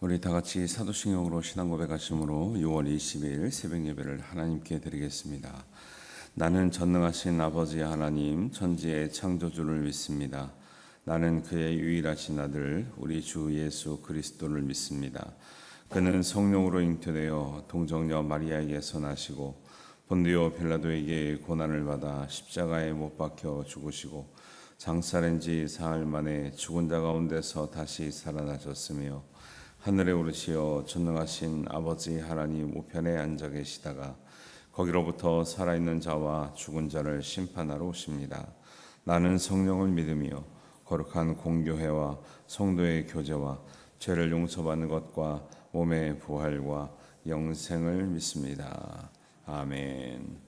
우리 다 같이 사도신경으로 신앙 고백하심으로 6월 20일 새벽 예배를 하나님께 드리겠습니다. 나는 전능하신 아버지 하나님 천지의 창조주를 믿습니다. 나는 그의 유일하신 아들 우리 주 예수 그리스도를 믿습니다. 그는 성령으로 잉태되어 동정녀 마리아에게서 나시고 본디오 빌라도에게 고난을 받아 십자가에 못 박혀 죽으시고 장사된 지 사흘 만에 죽은 자 가운데서 다시 살아나셨으며 하늘에 오르시어 전능하신 아버지 하나님 우편에 앉아 계시다가 거기로부터 살아있는 자와 죽은 자를 심판하러 오십니다. 나는 성령을 믿으며 거룩한 공교회와 성도의 교제와 죄를 용서받는 것과 몸의 부활과 영생을 믿습니다. 아멘.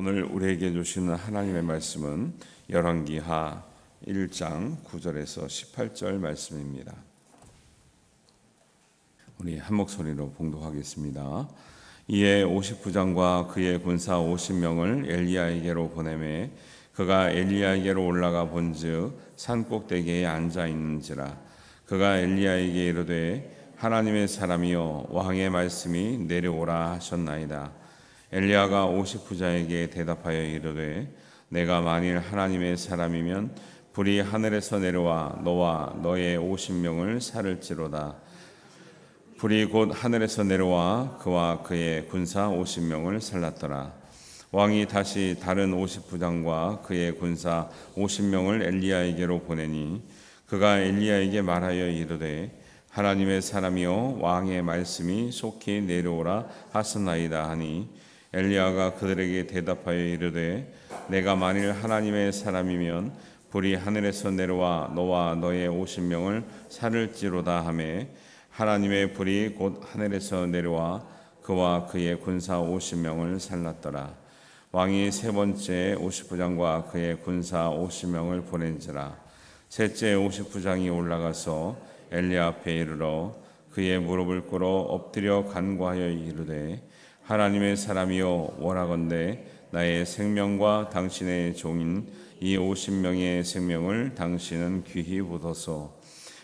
오늘 우리에게 주시는 하나님의 말씀은 열왕기하 1장 9절에서 18절 말씀입니다. 우리 한 목소리로 봉독하겠습니다. 이에 50부장과 그의 군사 50명을 엘리야에게로 보내매 그가 엘리야에게로 올라가 본즉 산 꼭대기에 앉아 있는지라. 그가 엘리야에게 이르되 하나님의 사람이여 왕의 말씀이 내려오라 하셨나이다. 엘리야가 50부자에게 대답하여 이르되 내가 만일 하나님의 사람이면 불이 하늘에서 내려와 너와 너의 50명을 살을지로다. 불이 곧 하늘에서 내려와 그와 그의 군사 50명을 살랐더라. 왕이 다시 다른 50부장과 그의 군사 50명을 엘리야에게로 보내니 그가 엘리야에게 말하여 이르되 하나님의 사람이여 왕의 말씀이 속히 내려오라 하셨나이다 하니 엘리야가 그들에게 대답하여 이르되 내가 만일 하나님의 사람이면 불이 하늘에서 내려와 너와 너의 50명을 살을지로다 하매 하나님의 불이 곧 하늘에서 내려와 그와 그의 군사 50명을 살랐더라. 왕이 세 번째 50부장과 그의 군사 50명을 보낸지라. 셋째 50부장이 올라가서 엘리야 앞에 이르러 그의 무릎을 꿇어 엎드려 간구하여 이르되 하나님의 사람이여 원하건대 나의 생명과 당신의 종인 이 50명의 생명을 당신은 귀히 보소서.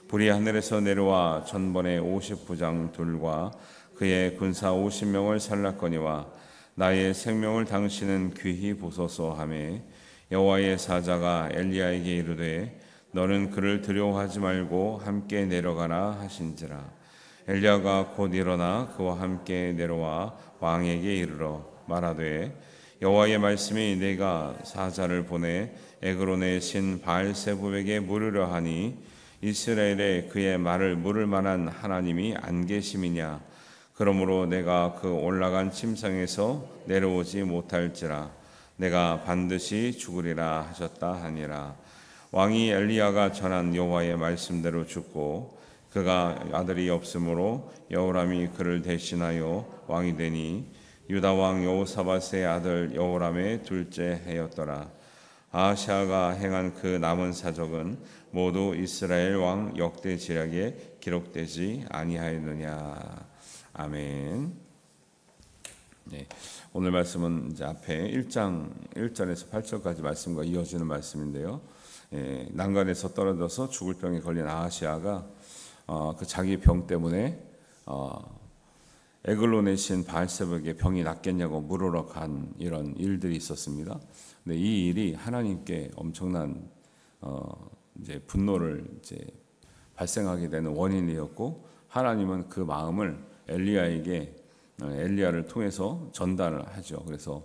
불이 하늘에서 내려와 전번의 50부장 둘과 그의 군사 50명을 살랐거니와 나의 생명을 당신은 귀히 보소서 하매 여호와의 사자가 엘리야에게 이르되 너는 그를 두려워하지 말고 함께 내려가라 하신지라. 엘리야가 곧 일어나 그와 함께 내려와 왕에게 이르러 말하되 여호와의 말씀이 내가 사자를 보내 에그론의 신 바알세불에게 물으려 하니 이스라엘에 그의 말을 물을 만한 하나님이 안 계심이냐. 그러므로 내가 그 올라간 침상에서 내려오지 못할지라. 내가 반드시 죽으리라 하셨다 하니라. 왕이 엘리야가 전한 여호와의 말씀대로 죽고 그가 아들이 없으므로 여호람이 그를 대신하여 왕이 되니 유다 왕 여호사밧의 아들 여호람의 둘째 해였더라. 아하시아가 행한 그 남은 사적은 모두 이스라엘 왕 역대 지략에 기록되지 아니하였느냐. 아멘. 네, 오늘 말씀은 이제 앞에 1장 1절에서 8절까지 말씀과 이어지는 말씀인데요. 난간에서 떨어져서 죽을 병에 걸린 아하시아가 그 자기 병 때문에 에글론의 신 바알세불에게 병이 낫겠냐고 물으러 간 이런 일들이 있었습니다. 근데 이 일이 하나님께 엄청난 이제 분노를 이제 발생하게 되는 원인이었고, 하나님은 그 마음을 엘리야를 통해서 전달을 하죠. 그래서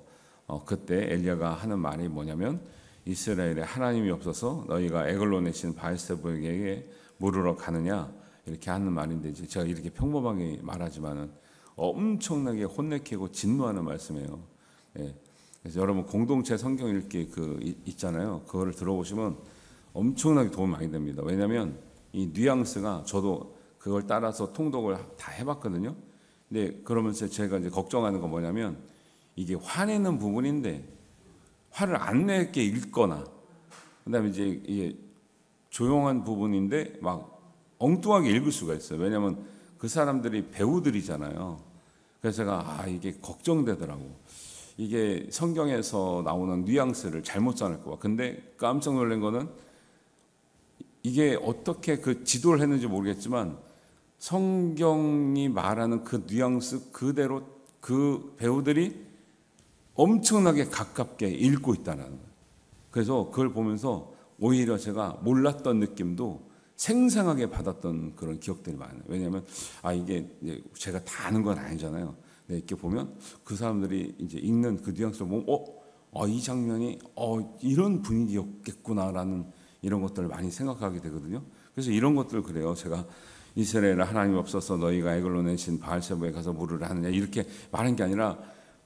그때 엘리야가 하는 말이 뭐냐면 이스라엘에 하나님이 없어서 너희가 에글론의 신 바알세불에게 물으러 가느냐, 이렇게 하는 말인데, 제가 이렇게 평범하게 말하지만은 엄청나게 혼내키고 진노하는 말씀이에요. 예. 그래서 여러분 공동체 성경 읽기 있잖아요. 그거를 들어보시면 엄청나게 도움이 많이 됩니다. 왜냐하면 이 뉘앙스가, 저도 그걸 따라서 통독을 다 해봤거든요. 근데 그러면서 제가 이제 걱정하는 건 뭐냐면, 이게 화내는 부분인데 화를 안 내게 읽거나, 그다음에 이제 이게 조용한 부분인데 막 엉뚱하게 읽을 수가 있어요. 왜냐하면 그 사람들이 배우들이잖아요. 그래서 제가 이게 걱정되더라고. 이게 성경에서 나오는 뉘앙스를 잘못 전할 거야. 근데 깜짝 놀란 거는, 이게 어떻게 그 지도를 했는지 모르겠지만 성경이 말하는 그 뉘앙스 그대로 그 배우들이 엄청나게 가깝게 읽고 있다는 거예요. 그래서 그걸 보면서 오히려 제가 몰랐던 느낌도 생생하게 받았던 그런 기억들이 많아요. 왜냐하면 이게 이제 제가 다 아는 건 아니잖아요. 근데 이렇게 보면 그 사람들이 이제 읽는 그 뉘앙스를 보면 이 장면이 이런 분위기였겠구나라는 이런 것들을 많이 생각하게 되거든요. 그래서 이런 것들 그래요. 제가 이스라엘에 하나님 없어서 너희가 에글론의 신 바알세불에 가서 물으라 하느냐, 이렇게 말한 게 아니라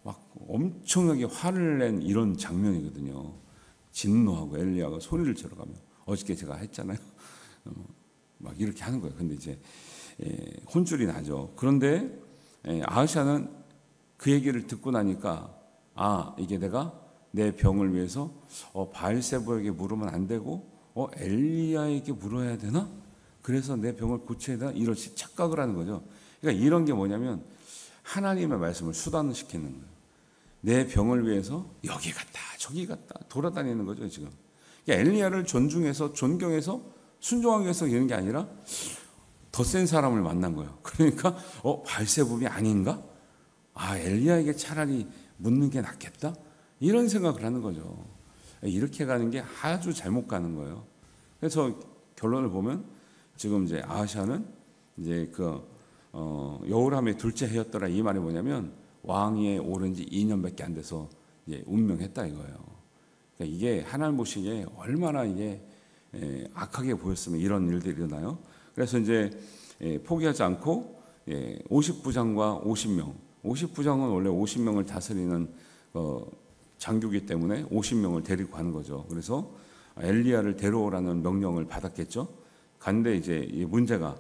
막 엄청나게 화를 낸 이런 장면이거든요. 진노하고 엘리야가 소리를 질러가며, 어저께 제가 했잖아요. 막 이렇게 하는 거예요. 근데 이제 혼쭐이 나죠. 그런데 아하시아는 그 얘기를 듣고 나니까, 이게 내가 내 병을 위해서 바알세불에게 물으면 안 되고 엘리야에게 물어야 되나? 그래서 내 병을 고쳐야 되나? 이런 착각을 하는 거죠. 그러니까 이런 게 뭐냐면 하나님의 말씀을 수단시키는 거예요. 내 병을 위해서 여기 갔다 저기 갔다 돌아다니는 거죠 지금. 그러니까 엘리야를 존경해서 순종하기 위해서 이런 게 아니라 더 센 사람을 만난 거예요. 그러니까 바알세불이 아닌가? 엘리야에게 차라리 묻는 게 낫겠다? 이런 생각을 하는 거죠. 이렇게 가는 게 아주 잘못 가는 거예요. 그래서 결론을 보면 지금 이제 아하시아는 이제 여호람의 둘째 해였더라, 이 말이 뭐냐면 왕위에 오른 지 2년밖에 안 돼서 이제 운명했다 이거예요. 그러니까 이게 하나님 보시기에 얼마나 이게 악하게 보였으면 이런 일들이 일어나요. 그래서 이제 포기하지 않고 50부장과 50명, 50부장은 원래 50명을 다스리는 장교기 때문에 50명을 데리고 가는 거죠. 그래서 엘리야를 데려오라는 명령을 받았겠죠. 갔는데 이제 이 문제가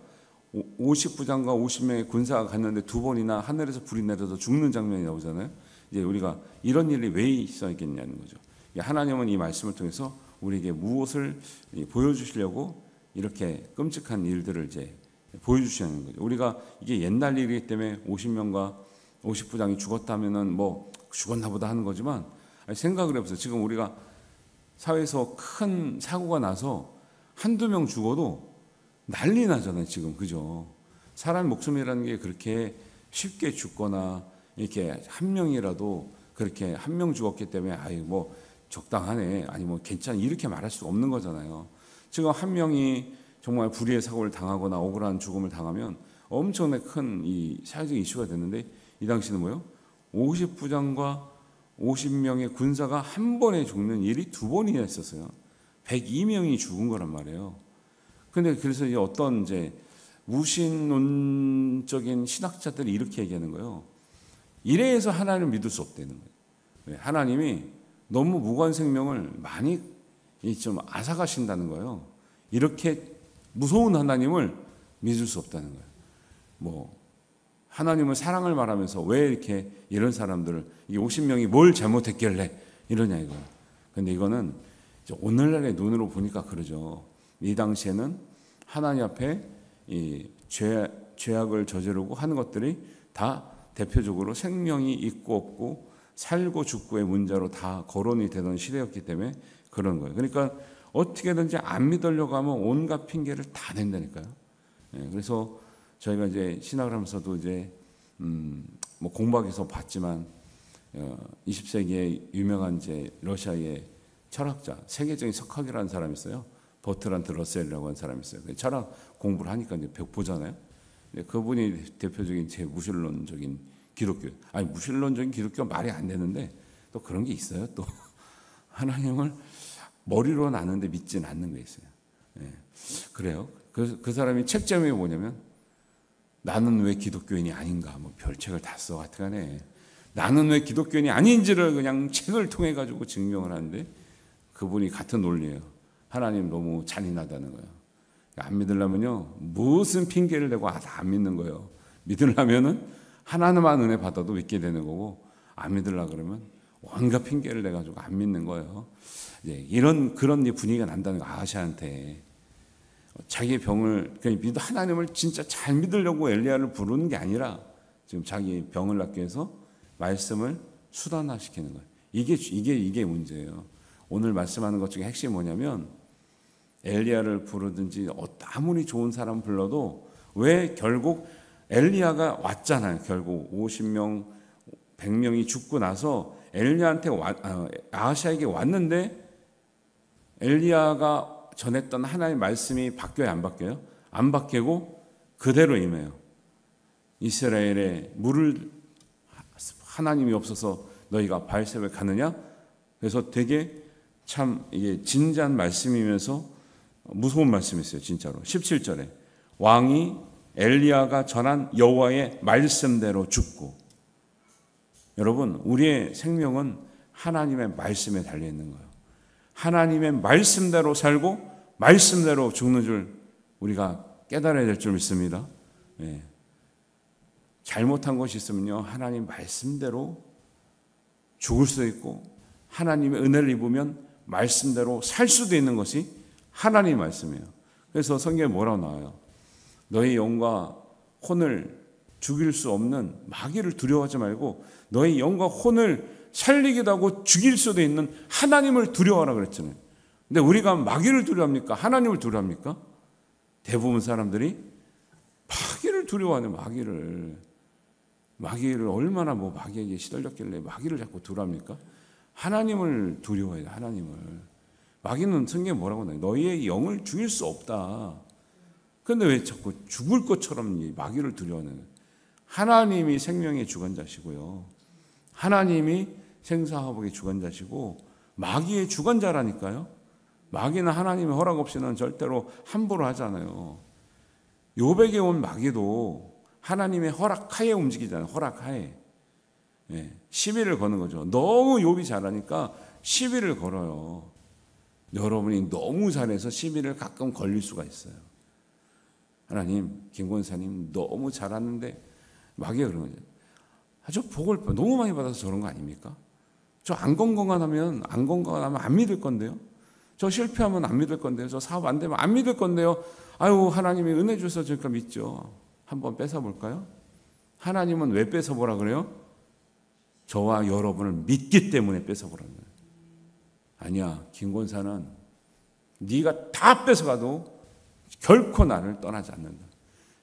50부장과 50명의 군사가 갔는데 두 번이나 하늘에서 불이 내려서 죽는 장면이 나오잖아요. 이제 우리가 이런 일이 왜 있어야겠냐는 거죠. 하나님은 이 말씀을 통해서 우리에게 무엇을 보여주시려고 이렇게 끔찍한 일들을 이제 보여주시는 거죠. 우리가 이게 옛날 일이기 때문에 50명과 50부장이 죽었다면은 뭐 죽었나 보다 하는 거지만, 생각을 해보세요. 지금 우리가 사회에서 큰 사고가 나서 한두 명 죽어도 난리 나잖아요, 지금. 그죠? 사람 목숨이라는 게 그렇게 쉽게 죽거나 이렇게 한 명이라도 그렇게 한 명 죽었기 때문에 아이 뭐 적당하네, 아니 뭐 괜찮아, 이렇게 말할 수 없는 거잖아요. 지금 한 명이 정말 불의의 사고를 당하거나 억울한 죽음을 당하면 엄청나게 큰 이 사회적 이슈가 됐는데, 이 당시는 뭐요? 50부장과 50명의 군사가 한 번에 죽는 일이 두 번이나 있었어요. 102명이 죽은 거란 말이에요. 근데 그래서 이제 어떤 이제 무신론적인 신학자들이 이렇게 얘기하는 거예요. 이래서 하나님을 믿을 수 없다는 거예요. 하나님이 너무 무관 생명을 많이 좀 앗아가신다는 거예요. 이렇게 무서운 하나님을 믿을 수 없다는 거예요. 뭐 하나님은 사랑을 말하면서 왜 이렇게 이런 사람들을, 이 50명이 뭘 잘못했길래 이러냐 이거. 근데 이거는 오늘날의 눈으로 보니까 그러죠. 이 당시에는 하나님 앞에 이 죄악을 저지르고 하는 것들이 다 대표적으로 생명이 있고 없고 살고 죽고의 문제로 다 거론이 되던 시대였기 때문에 그런 거예요. 그러니까 어떻게든지 안 믿으려고 하면 온갖 핑계를 다 낸다니까요. 그래서 저희가 이제 신학을 하면서도 이제 뭐 공부하기 위해서 봤지만 20세기에 유명한 이제 러시아의 철학자, 세계적인 석학이라는 사람이 있어요. 버트란트 러셀이라고 하는 사람이 있어요. 철학 공부를 하니까 이제 보잖아요. 그분이 대표적인 제 무신론적인 기독교, 아니 무신론적인 기독교가 말이 안 되는데 또 그런 게 있어요. 또 하나님을 머리로는 아는데 믿지는 않는 게 있어요. 그래요. 그 사람이 책 제목이 뭐냐면 나는 왜 기독교인이 아닌가, 뭐 별책을 다 써 하여튼간에 나는 왜 기독교인이 아닌지를 그냥 책을 통해 가지고 증명을 하는데, 그분이 같은 논리예요. 하나님 너무 잔인하다는 거예요. 안 믿으려면요 무슨 핑계를 대고 안 믿는 거예요. 믿으려면은 하나님만 은혜 받아도 믿게 되는 거고, 안 믿으려 그러면 온갖 핑계를 대 가지고 안 믿는 거예요. 그런 분위기가 난다는 거. 아하시아한테 자기 병을, 그러니까 하나님을 진짜 잘 믿으려고 엘리야를 부르는 게 아니라 지금 자기 병을 낫기 위해서 말씀을 수단화시키는 거예요. 이게 문제예요. 오늘 말씀하는 것 중에 핵심이 뭐냐면, 엘리야를 부르든지 아무리 좋은 사람 불러도 왜 결국 엘리야가 왔잖아요. 결국 50명, 100명이 죽고 나서 엘리야한테 아하시아에게 왔는데, 엘리야가 전했던 하나님의 말씀이 바뀌어요, 안 바뀌어요? 안 바뀌고 그대로 임해요. 이스라엘에 물을 하나님이 없어서 너희가 바알세바에 가느냐? 그래서 되게 참 이게 진지한 말씀이면서 무서운 말씀이었어요, 진짜로. 17절에 왕이 엘리야가 전한 여호와의 말씀대로 죽고. 여러분, 우리의 생명은 하나님의 말씀에 달려 있는 거예요. 하나님의 말씀대로 살고 말씀대로 죽는 줄 우리가 깨달아야 될 줄 믿습니다. 잘못한 것이 있으면요 하나님 말씀대로 죽을 수도 있고, 하나님의 은혜를 입으면 말씀대로 살 수도 있는 것이 하나님의 말씀이에요. 그래서 성경에 뭐라고 나와요? 너희 영과 혼을 죽일 수 없는 마귀를 두려워하지 말고 너희 영과 혼을 살리기도 하고 죽일 수도 있는 하나님을 두려워하라 그랬잖아요. 근데 우리가 마귀를 두려워합니까? 하나님을 두려워합니까? 대부분 사람들이 마귀를 두려워하네. 마귀를 얼마나 마귀에게 시달렸길래 마귀를 자꾸 두려워합니까? 하나님을 두려워해요. 하나님을. 마귀는 성경에 뭐라고 나요? 너희의 영을 죽일 수 없다. 그런데 왜 자꾸 죽을 것처럼 마귀를 두려워하는 거예요? 하나님이 생명의 주관자시고요, 하나님이 생사화복의 주관자시고 마귀의 주관자라니까요. 마귀는 하나님의 허락 없이는 절대로 함부로 하잖아요. 욥에게 온 마귀도 하나님의 허락하에 움직이잖아요. 허락하에. 시비를 거는 거죠. 너무 욥이 잘하니까 시비를 걸어요. 여러분이 너무 잘해서 시비를 가끔 걸릴 수가 있어요. 하나님, 김 권사님 너무 잘하는데 마귀가 그런 거죠. 저 복을 너무 많이 받아서 저런 거 아닙니까? 저 안 건강하면 안 믿을 건데요. 저 실패하면 안 믿을 건데요. 저 사업 안 되면 안 믿을 건데요. 아유, 하나님이 은혜 주셔서 저니까 믿죠. 한번 뺏어볼까요? 하나님은 왜 뺏어보라 그래요? 저와 여러분을 믿기 때문에 뺏어보라는 거예요. 아니야, 김권사는 네가 다 뺏어가도 결코 나를 떠나지 않는다.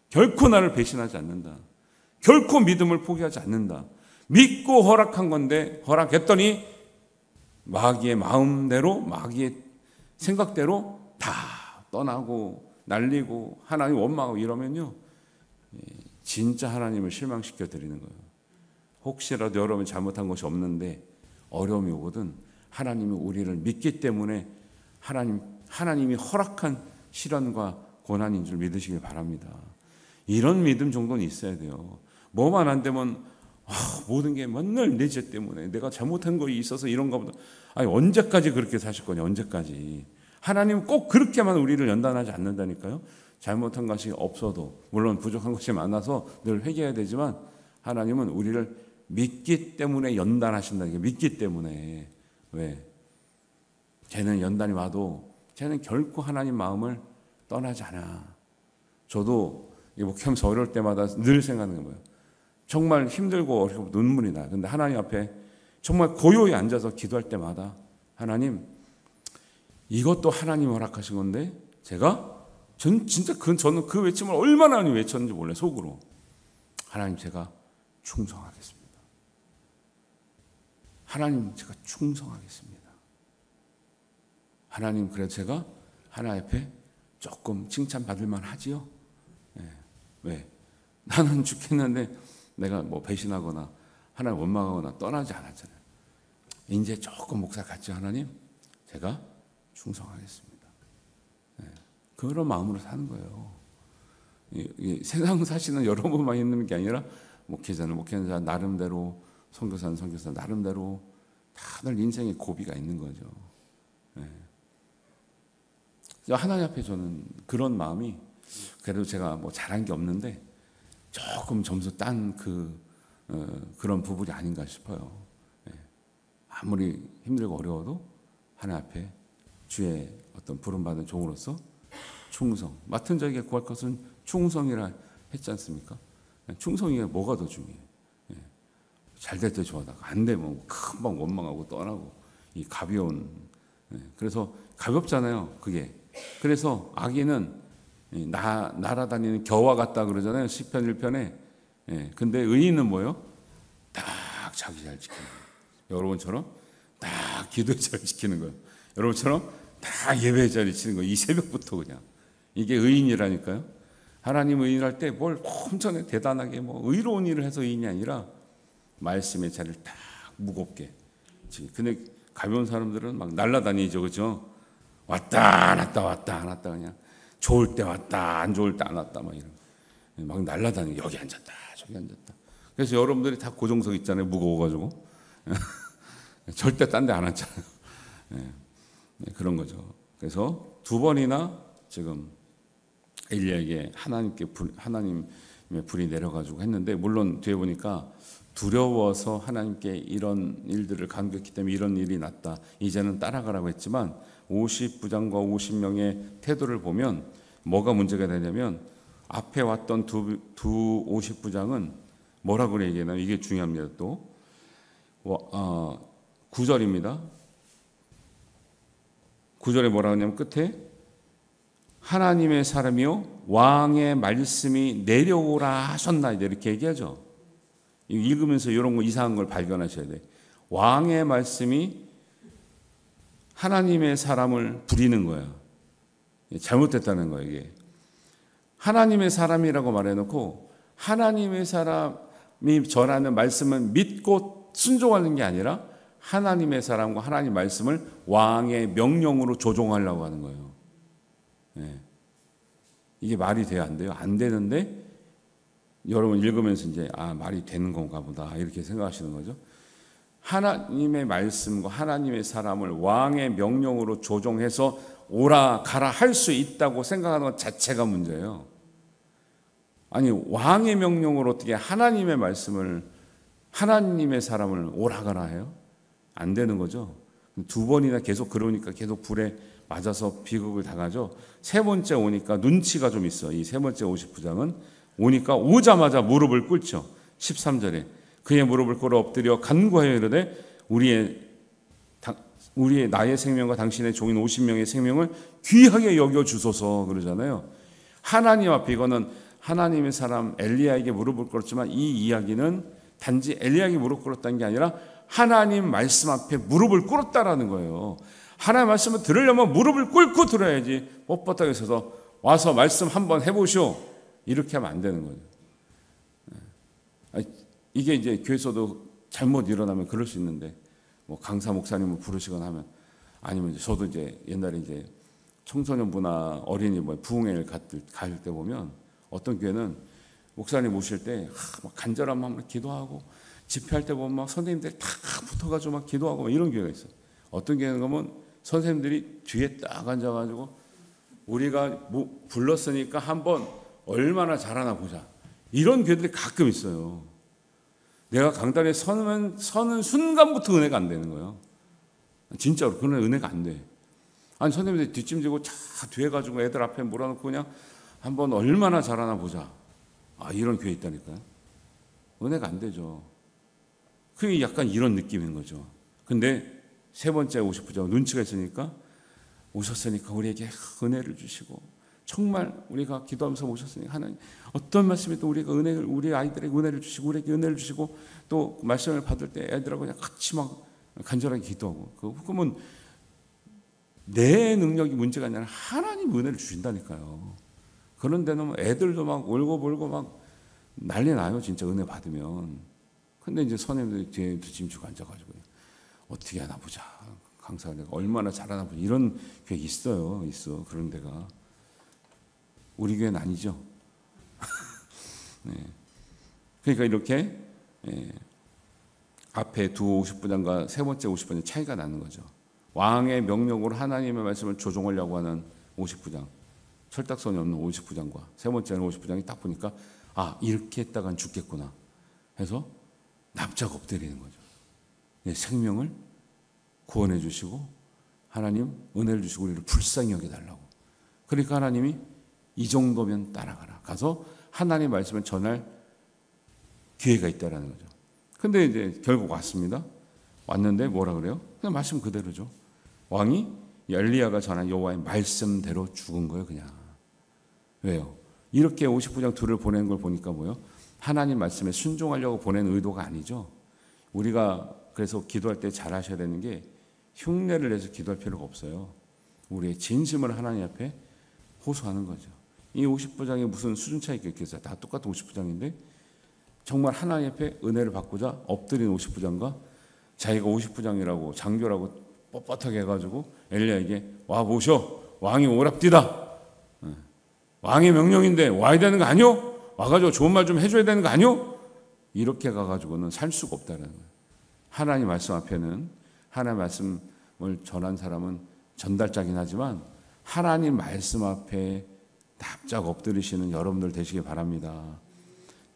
결코 나를 배신하지 않는다. 결코 믿음을 포기하지 않는다. 믿고 허락한 건데 허락했더니 마귀의 마음대로 마귀의 생각대로 다 떠나고 날리고 하나님 원망하고 이러면요, 진짜 하나님을 실망시켜 드리는 거예요. 혹시라도 여러분 잘못한 것이 없는데 어려움이 오거든 하나님이 우리를 믿기 때문에 하나님이 허락한 시련과 고난인 줄 믿으시길 바랍니다. 이런 믿음 정도는 있어야 돼요. 뭐만 안 되면 모든 게 맨날 내 죄 때문에 내가 잘못한 거 있어서 이런가 보다. 아니, 언제까지 그렇게 사실 거냐, 언제까지. 하나님은 꼭 그렇게만 우리를 연단하지 않는다니까요. 잘못한 것이 없어도, 물론 부족한 것이 많아서 늘 회개해야 되지만 하나님은 우리를 믿기 때문에 연단하신다는 게, 믿기 때문에. 왜? 쟤는 연단이 와도 쟤는 결코 하나님 마음을 떠나지 않아. 저도 목회하면서 어려울 때마다 늘 생각하는 거예요. 정말 힘들고 어렵고 눈물이 나요. 근데 하나님 앞에 정말 고요히 앉아서 기도할 때마다 하나님, 이것도 하나님 허락하신 건데 저는 그 외침을 얼마나 많이 외쳤는지 몰라요. 속으로. 하나님, 제가 충성하겠습니다. 하나님, 제가 충성하겠습니다. 하나님, 그래도 제가 하나님 앞에 조금 칭찬받을 만하지요. 네. 왜? 나는 죽겠는데 내가 뭐 배신하거나 하나님 원망하거나 떠나지 않았잖아요. 이제 조금 목사 같죠. 하나님, 제가 충성하겠습니다. 네. 그런 마음으로 사는 거예요. 세상 사시는 여러분만 있는 게 아니라 목회자는 목회자 나름대로, 선교사는 선교사 나름대로 다들 인생의 고비가 있는 거죠. 네. 하나님 앞에 저는 그런 마음이, 그래도 제가 뭐 잘한 게 없는데 조금 점수 딴 그런 부분이 아닌가 싶어요. 네. 아무리 힘들고 어려워도 하나님 앞에 주의 어떤 부름받은 종으로서 충성, 맡은 자에게 구할 것은 충성이라 했지 않습니까? 충성이 뭐가 더 중요해요? 네. 잘 될 때 좋아하다가 안 되면 금방 원망하고 떠나고, 이 가벼운. 네. 그래서 가볍잖아요, 그게. 그래서 악인은 날아다니는 겨와 같다 그러잖아요, 시편 1편에. 예, 근데 의인은 뭐예요? 딱 자기 잘 지키는 거예요. 여러분처럼 딱 기도의 자리 지키는 거예요. 여러분처럼 딱 예배의 자리 지키는 거예요. 이 새벽부터 그냥. 이게 의인이라니까요. 하나님 의인할 때 뭘 엄청 대단하게 뭐 의로운 일을 해서 의인이 아니라 말씀의 자리를 딱 무겁게. 근데 가벼운 사람들은 막 날아다니죠, 그죠? 왔다 안 왔다, 왔다 안 왔다, 그냥 좋을 때 왔다 안 좋을 때 안 왔다, 막 이런 막 날아다니고 여기 앉았다 저기 앉았다. 그래서 여러분들이 다 고정석 있잖아요, 무거워가지고. 절대 딴 데 안 앉잖아요. 네, 그런 거죠. 그래서 2번이나 지금 엘리야에게 하나님의 불이 내려가지고 했는데, 물론 뒤에 보니까 두려워서 하나님께 이런 일들을 간격했기 때문에 이런 일이 났다, 이제는 따라가라고 했지만 50부장과 50명의 태도를 보면 뭐가 문제가 되냐면, 앞에 왔던 두 50부장은 뭐라고 얘기하나요? 이게 중요합니다. 또 9절입니다. 9절에 뭐라고 하냐면 끝에 하나님의 사람이요 왕의 말씀이 내려오라 하셨나, 이렇게 얘기하죠. 읽으면서 이런 거 이상한 걸 발견하셔야 돼. 왕의 말씀이 하나님의 사람을 부리는 거야. 잘못됐다는 거예요, 이게. 하나님의 사람이라고 말해놓고 하나님의 사람이 전하는 말씀은 믿고 순종하는 게 아니라 하나님의 사람과 하나님 말씀을 왕의 명령으로 조종하려고 하는 거예요. 네. 이게 말이 돼요, 안 돼요? 안 되는데 여러분 읽으면서 이제 말이 되는 건가 보다 이렇게 생각하시는 거죠. 하나님의 말씀과 하나님의 사람을 왕의 명령으로 조종해서 오라 가라 할 수 있다고 생각하는 것 자체가 문제예요. 아니, 왕의 명령으로 어떻게 하나님의 말씀을, 하나님의 사람을 오라 가라 해요? 안 되는 거죠. 2번이나 계속 그러니까 계속 불에 맞아서 비극을 당하죠. 3번째 오니까 눈치가 좀 있어. 이 3번째 50부장은 오니까 오자마자 무릎을 꿇죠. 13절에 그의 무릎을 꿇어 엎드려 간구하여 이르되 우리의 우리의 나의 생명과 당신의 종인 50명의 생명을 귀하게 여겨 주소서 그러잖아요. 하나님 앞에 이거는 하나님의 사람 엘리야에게 무릎을 꿇었지만 이 이야기는 단지 엘리야에게 무릎 꿇었다는 게 아니라 하나님 말씀 앞에 무릎을 꿇었다라는 거예요. 하나님 말씀을 들으려면 무릎을 꿇고 들어야지 뻣뻣하게 서서 와서 말씀 한번 해보시오 이렇게 하면 안 되는 거죠. 이게 이제 교회에서도 잘못 일어나면 그럴 수 있는데 뭐 강사 목사님을 부르시거나 하면 아니면 이제 저도 이제 옛날에 이제 청소년부나 어린이 뭐 부흥회를 갈 때 보면 어떤 교회는 목사님 오실 때 막 간절한 마음으로 기도하고 집회할 때 보면 막 선생님들이 다 붙어가지고 막 기도하고 막 이런 교회가 있어요. 어떤 교회는 보면 선생님들이 뒤에 딱 앉아가지고 우리가 뭐 불렀으니까 한번 얼마나 잘하나 보자 이런 교회들이 가끔 있어요. 내가 강단에 서는 순간부터 은혜가 안 되는 거예요. 진짜로 그런 은혜가 안 돼. 아니 선생님들이 뒷짐지고 차 뒤에 가지고 애들 앞에 몰아놓고 그냥 한번 얼마나 잘하나 보자. 이런 교회 있다니까요. 은혜가 안 되죠. 그게 약간 이런 느낌인 거죠. 근데 세 번째 50부장 눈치가 있으니까 오셨으니까 우리에게 은혜를 주시고 정말 우리가 기도하면서 오셨으니까 하나님 어떤 말씀이든 우리가 은혜를 우리 아이들에게 은혜를 주시고 우리에게 은혜를 주시고 또 말씀을 받을 때 애들하고 그냥 같이 막 간절하게 기도하고 그러면 내 능력이 문제가 아니라 하나님 은혜를 주신다니까요. 그런 데는 애들도 막 울고불고 막 난리 나요. 진짜 은혜 받으면. 근데 이제 선생님들이 뒤에 뒷짐지고 앉아가지고 어떻게 하나 보자. 강사가 내가 얼마나 잘하나 보자. 이런 교회 있어. 그런 데가. 우리 교회는 아니죠. 네. 그러니까 이렇게 앞에 두 50부장과 세 번째 50부장 차이가 나는 거죠. 왕의 명령으로 하나님의 말씀을 조종하려고 하는 50부장, 철딱선이 없는 50부장과 세 번째는 50부장이 딱 보니까 이렇게 했다간 죽겠구나 해서 납작 엎드리는 거죠. 내 생명을 구원해 주시고 하나님 은혜를 주시고 우리를 불쌍히 여겨달라고. 그러니까 하나님이 이 정도면 따라가라. 가서 하나님의 말씀을 전할 기회가 있다라는 거죠. 근데 이제 결국 왔습니다. 왔는데 뭐라 그래요? 그냥 말씀 그대로죠. 왕이 엘리야가 전한 여호와의 말씀대로 죽은 거예요, 그냥. 왜요? 이렇게 50부장 둘을 보낸 걸 보니까 뭐예요? 하나님 말씀에 순종하려고 보낸 의도가 아니죠. 우리가 그래서 기도할 때 잘 하셔야 되는 게 흉내를 내서 기도할 필요가 없어요. 우리의 진심을 하나님 앞에 호소하는 거죠. 이 50부장이 무슨 수준 차이가 있겠어요? 다 똑같은 50부장인데 정말 하나님 앞에 은혜를 받고자 엎드린 50부장과 자기가 50부장이라고 장교라고 뻣뻣하게 해가지고 엘리야에게 와 보셔 왕이 오랍디다. 왕의 명령인데 와야 되는 거 아니오? 와가지고 좋은 말 좀 해줘야 되는 거 아니오? 이렇게 가가지고는 살 수가 없다는 거예요. 하나님 말씀 앞에는 하나님 말씀을 전한 사람은 전달자긴 하지만 하나님 말씀 앞에 납작 엎드리시는 여러분들 되시길 바랍니다.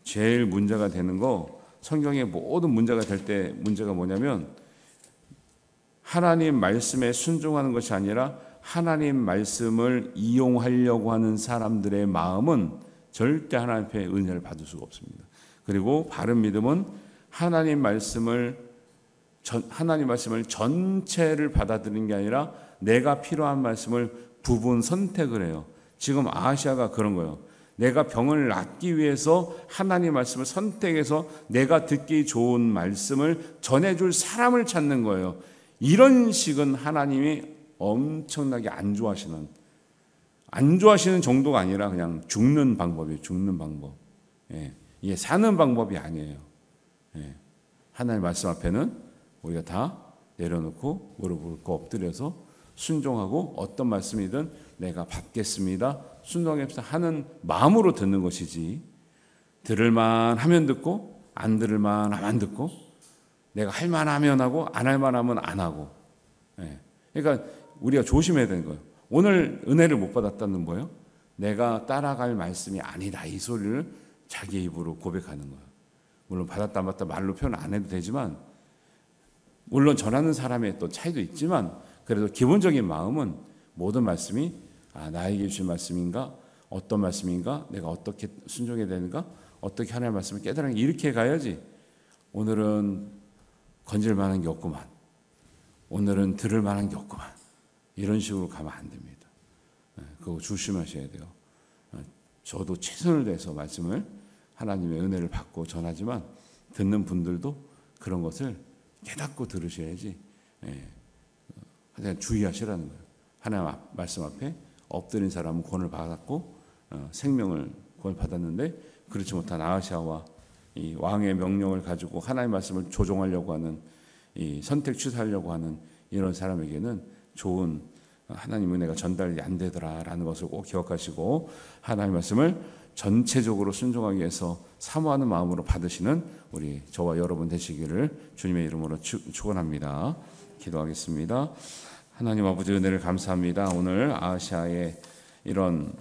제일 문제가 되는 거 성경의 모든 문제가 될 때 문제가 뭐냐면 하나님 말씀에 순종하는 것이 아니라 하나님 말씀을 이용하려고 하는 사람들의 마음은 절대 하나님 앞에 은혜를 받을 수가 없습니다. 그리고 바른 믿음은 하나님 말씀을 전체를 받아들이는 게 아니라 내가 필요한 말씀을 부분 선택을 해요. 지금 아하시아가 그런 거예요. 내가 병을 낫기 위해서 하나님 말씀을 선택해서 내가 듣기 좋은 말씀을 전해줄 사람을 찾는 거예요. 이런 식은 하나님이 엄청나게 안 좋아하시는 정도가 아니라 그냥 죽는 방법이에요. 죽는 방법. 이게 사는 방법이 아니에요. 하나님 말씀 앞에는 우리가 다 내려놓고 무릎 꿇고 엎드려서 순종하고 어떤 말씀이든 내가 받겠습니다. 순종해서 하는 마음으로 듣는 것이지 들을만 하면 듣고 안 들을만 하면 안 듣고 내가 할만 하면 하고 안 할만 하면 안 하고. 그러니까 우리가 조심해야 되는 거예요. 오늘 은혜를 못 받았다는 거예요. 내가 따라갈 말씀이 아니다. 이 소리를 자기 입으로 고백하는 거예요. 물론 받았다 안 받았다 말로 표현 안 해도 되지만 물론 전하는 사람의 또 차이도 있지만 그래도 기본적인 마음은 모든 말씀이 나에게 주신 말씀인가? 어떤 말씀인가? 내가 어떻게 순종해야 되는가? 어떻게 하나님의 말씀을 깨달은 이렇게 가야지 오늘은 건질 만한 게 없구만. 오늘은 들을 만한 게 없구만. 이런 식으로 가면 안 됩니다. 그거 조심하셔야 돼요. 저도 최선을 다해서 말씀을 하나님의 은혜를 받고 전하지만 듣는 분들도 그런 것을 깨닫고 들으셔야지. 그냥 주의하시라는 거예요. 하나님 말씀 앞에 엎드린 사람은 구원을 받았고 생명을 구원 받았는데 그렇지 못한 아하시아와 이 왕의 명령을 가지고 하나님의 말씀을 조종하려고 하는 이 선택 취소하려고 하는 이런 사람에게는 좋은 하나님 은혜가 전달이 안 되더라라는 것을 꼭 기억하시고 하나님 말씀을 전체적으로 순종하기 위해서 사모하는 마음으로 받으시는 우리 저와 여러분 되시기를 주님의 이름으로 축원합니다. 기도하겠습니다. 하나님 아버지 은혜를 감사합니다. 오늘 아하시아의 이런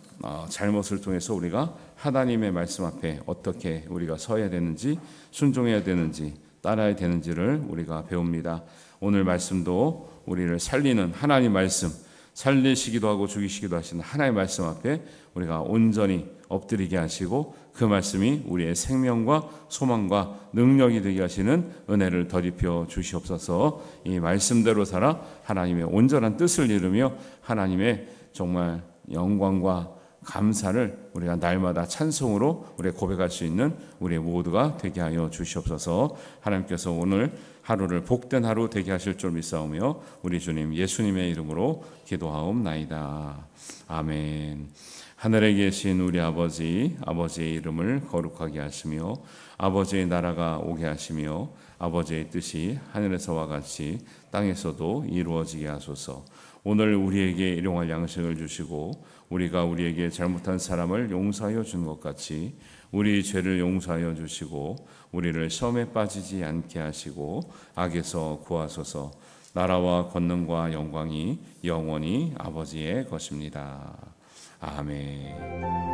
잘못을 통해서 우리가 하나님의 말씀 앞에 어떻게 우리가 서야 되는지 순종해야 되는지 따라야 되는지를 우리가 배웁니다. 오늘 말씀도 우리를 살리는 하나님 말씀, 살리시기도 하고 죽이시기도 하시는 하나님의 말씀 앞에 우리가 온전히 엎드리게 하시고 그 말씀이 우리의 생명과 소망과 능력이 되게 하시는 은혜를 더입혀 주시옵소서. 이 말씀대로 살아 하나님의 온전한 뜻을 이루며 하나님의 정말 영광과 감사를 우리가 날마다 찬송으로 우리 고백할 수 있는 우리 모두가 되게 하여 주시옵소서. 하나님께서 오늘 하루를 복된 하루 되게 하실 줄 믿사오며 우리 주님 예수님의 이름으로 기도하옵나이다. 아멘. 하늘에 계신 우리 아버지, 아버지의 이름을 거룩하게 하시며 아버지의 나라가 오게 하시며 아버지의 뜻이 하늘에서와 같이 땅에서도 이루어지게 하소서. 오늘 우리에게 일용할 양식을 주시고 우리가 우리에게 잘못한 사람을 용서하여 준 것 같이 우리 죄를 용서하여 주시고 우리를 시험에 빠지지 않게 하시고 악에서 구하소서. 나라와 권능과 영광이 영원히 아버지의 것입니다. 아멘.